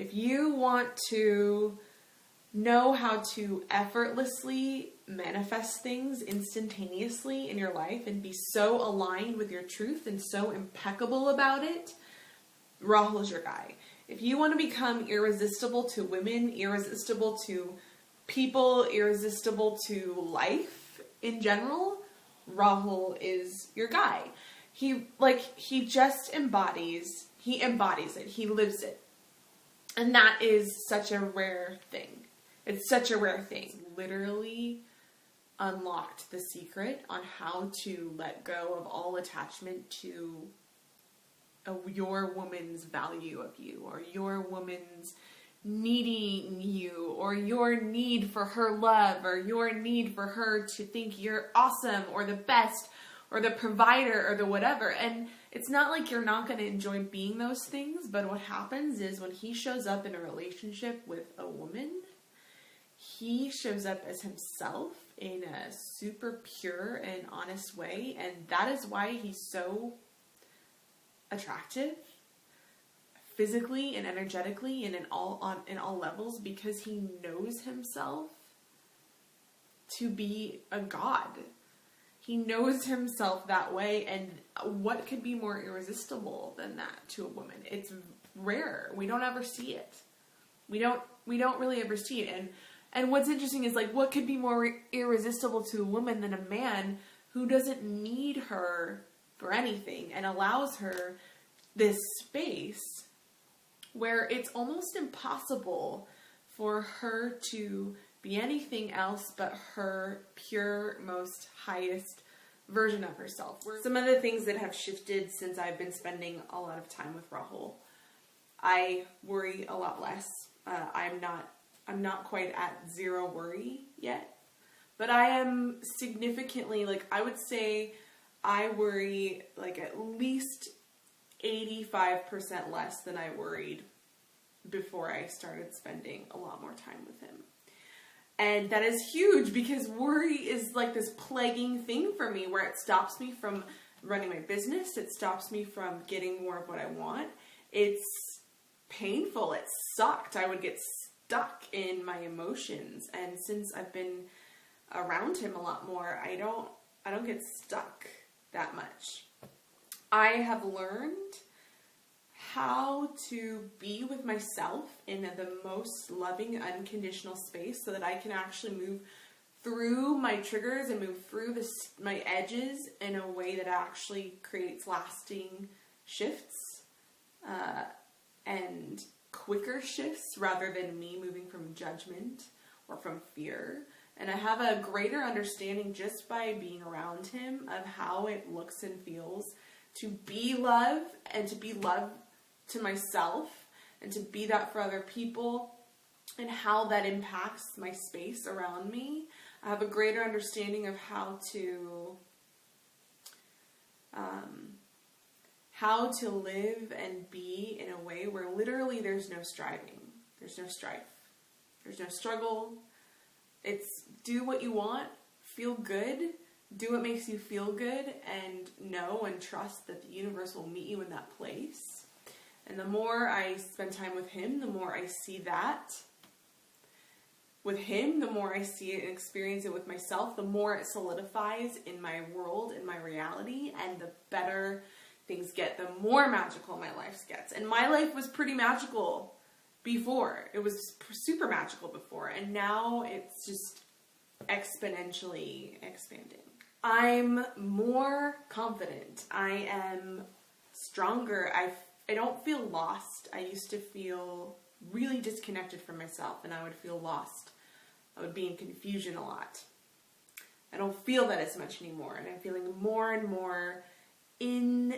If you want to know how to effortlessly manifest things instantaneously in your life and be so aligned with your truth and so impeccable about it, Rahul is your guy. If you want to become irresistible to women, irresistible to people, irresistible to life in general, Rahul is your guy. He just embodies it. He lives it. And that is such a rare thing. It's such a rare thing. Literally unlocked the secret on how to let go of all attachment to your woman's value of you, or your woman's needing you, or your need for her love, or your need for her to think you're awesome or the best or the provider or the whatever. And it's not like you're not going to enjoy being those things, but what happens is when he shows up in a relationship with a woman, he shows up as himself in a super pure and honest way, and that is why he's so attractive physically and energetically and in all levels, because he knows himself to be a god. He knows himself that way, and what could be more irresistible than that to a woman? It's rare. We don't ever see it. We don't really ever see it. And what's interesting is, like, what could be more irresistible to a woman than a man who doesn't need her for anything and allows her this space where it's almost impossible for her to be anything else but her pure, most highest version of herself. Some of the things that have shifted since I've been spending a lot of time with Rahul. I worry a lot less. I'm not quite at zero worry yet, but I am significantly, like, I would say I worry like at least 85% less than I worried before I started spending a lot more time with him. And that is huge, because worry is like this plaguing thing for me, where it stops me from running my business. It stops me from getting more of what I want. It's painful. It sucked. I would get stuck in my emotions. And since I've been around him a lot more, I don't get stuck that much. I have learned how to be with myself in the most loving, unconditional space, so that I can actually move through my triggers and move through my edges in a way that actually creates lasting shifts and quicker shifts, rather than me moving from judgment or from fear. And I have a greater understanding just by being around him of how it looks and feels to be love, and to be love to myself, and to be that for other people, and how that impacts my space around me. I have a greater understanding of how to live and be in a way where literally there's no striving, there's no strife, there's no struggle. It's do what you want, feel good, do what makes you feel good, and know and trust that the universe will meet you in that place. And the more I spend time with him, the more I see that with him, the more I see it and experience it with myself, the more it solidifies in my world, in my reality, and the better things get, the more magical my life gets. And my life was pretty magical before. It was super magical before, and now it's just exponentially expanding. I'm more confident. I am stronger. I don't feel lost. I used to feel really disconnected from myself, and I would feel lost. I would be in confusion a lot. I don't feel that as much anymore, and I'm feeling more and more in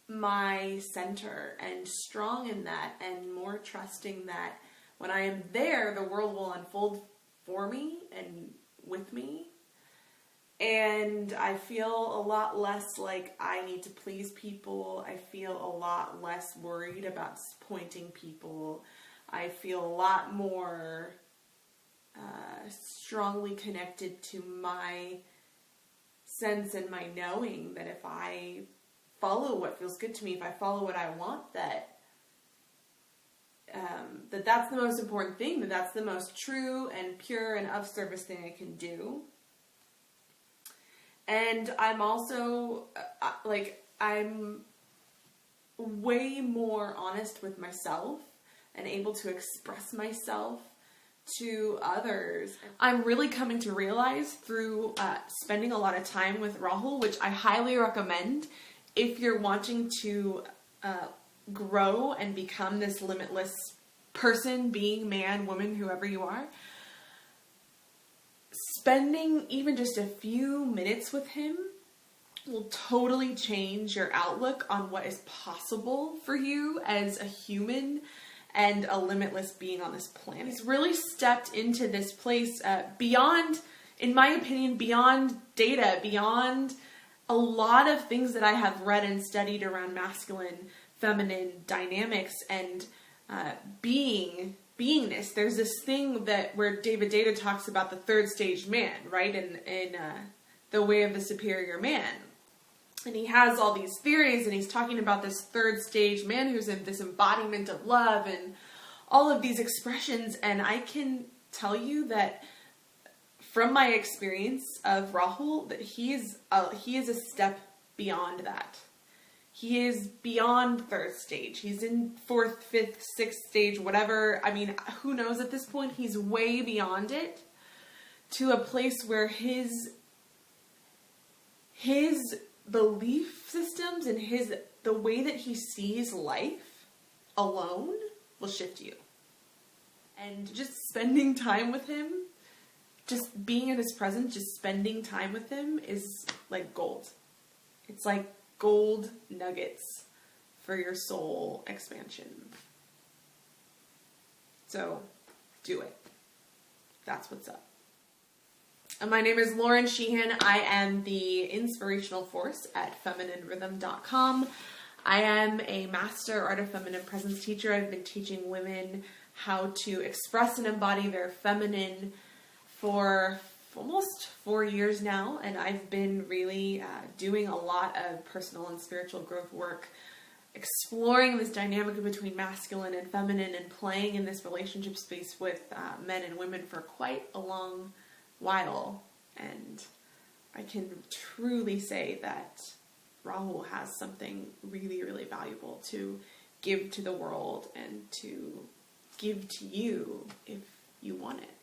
my center and strong in that, and more trusting that when I am there, the world will unfold for me and with me. And I feel a lot less like I need to please people. I feel a lot less worried about disappointing people. I feel a lot more strongly connected to my sense and my knowing that if I follow what feels good to me, if I follow what I want, that that that's the most important thing, that that's the most true and pure and of service thing I can do. And I'm also, I'm way more honest with myself and able to express myself to others. I'm really coming to realize through spending a lot of time with Rahul, which I highly recommend if you're wanting to grow and become this limitless person, being, man, woman, whoever you are. Spending even just a few minutes with him will totally change your outlook on what is possible for you as a human and a limitless being on this planet. He's really stepped into this place beyond, in my opinion, beyond data, beyond a lot of things that I have read and studied around masculine, feminine dynamics and beingness. There's this thing that where David Data talks about the third stage man, right? In The Way of the Superior Man. And he has all these theories, and he's talking about this third stage man who's in this embodiment of love and all of these expressions. And I can tell you that from my experience of Rahul, that he is a step beyond that. He is beyond third stage. He's in fourth, fifth, sixth stage, whatever. I mean, who knows at this point? He's way beyond it to a place where his belief systems and the way that he sees life alone will shift you. And just spending time with him, just being in his presence, just spending time with him is like gold. It's like gold nuggets for your soul expansion. So, do it. That's what's up. My name is Lauren Sheehan. I am the inspirational force at FeminineRhythm.com. I am a master art of feminine presence teacher. I've been teaching women how to express and embody their feminine for almost 4 years now, and I've been really doing a lot of personal and spiritual growth work, exploring this dynamic between masculine and feminine and playing in this relationship space with men and women for quite a long while. And I can truly say that Rahul has something really, really valuable to give to the world and to give to you if you want it.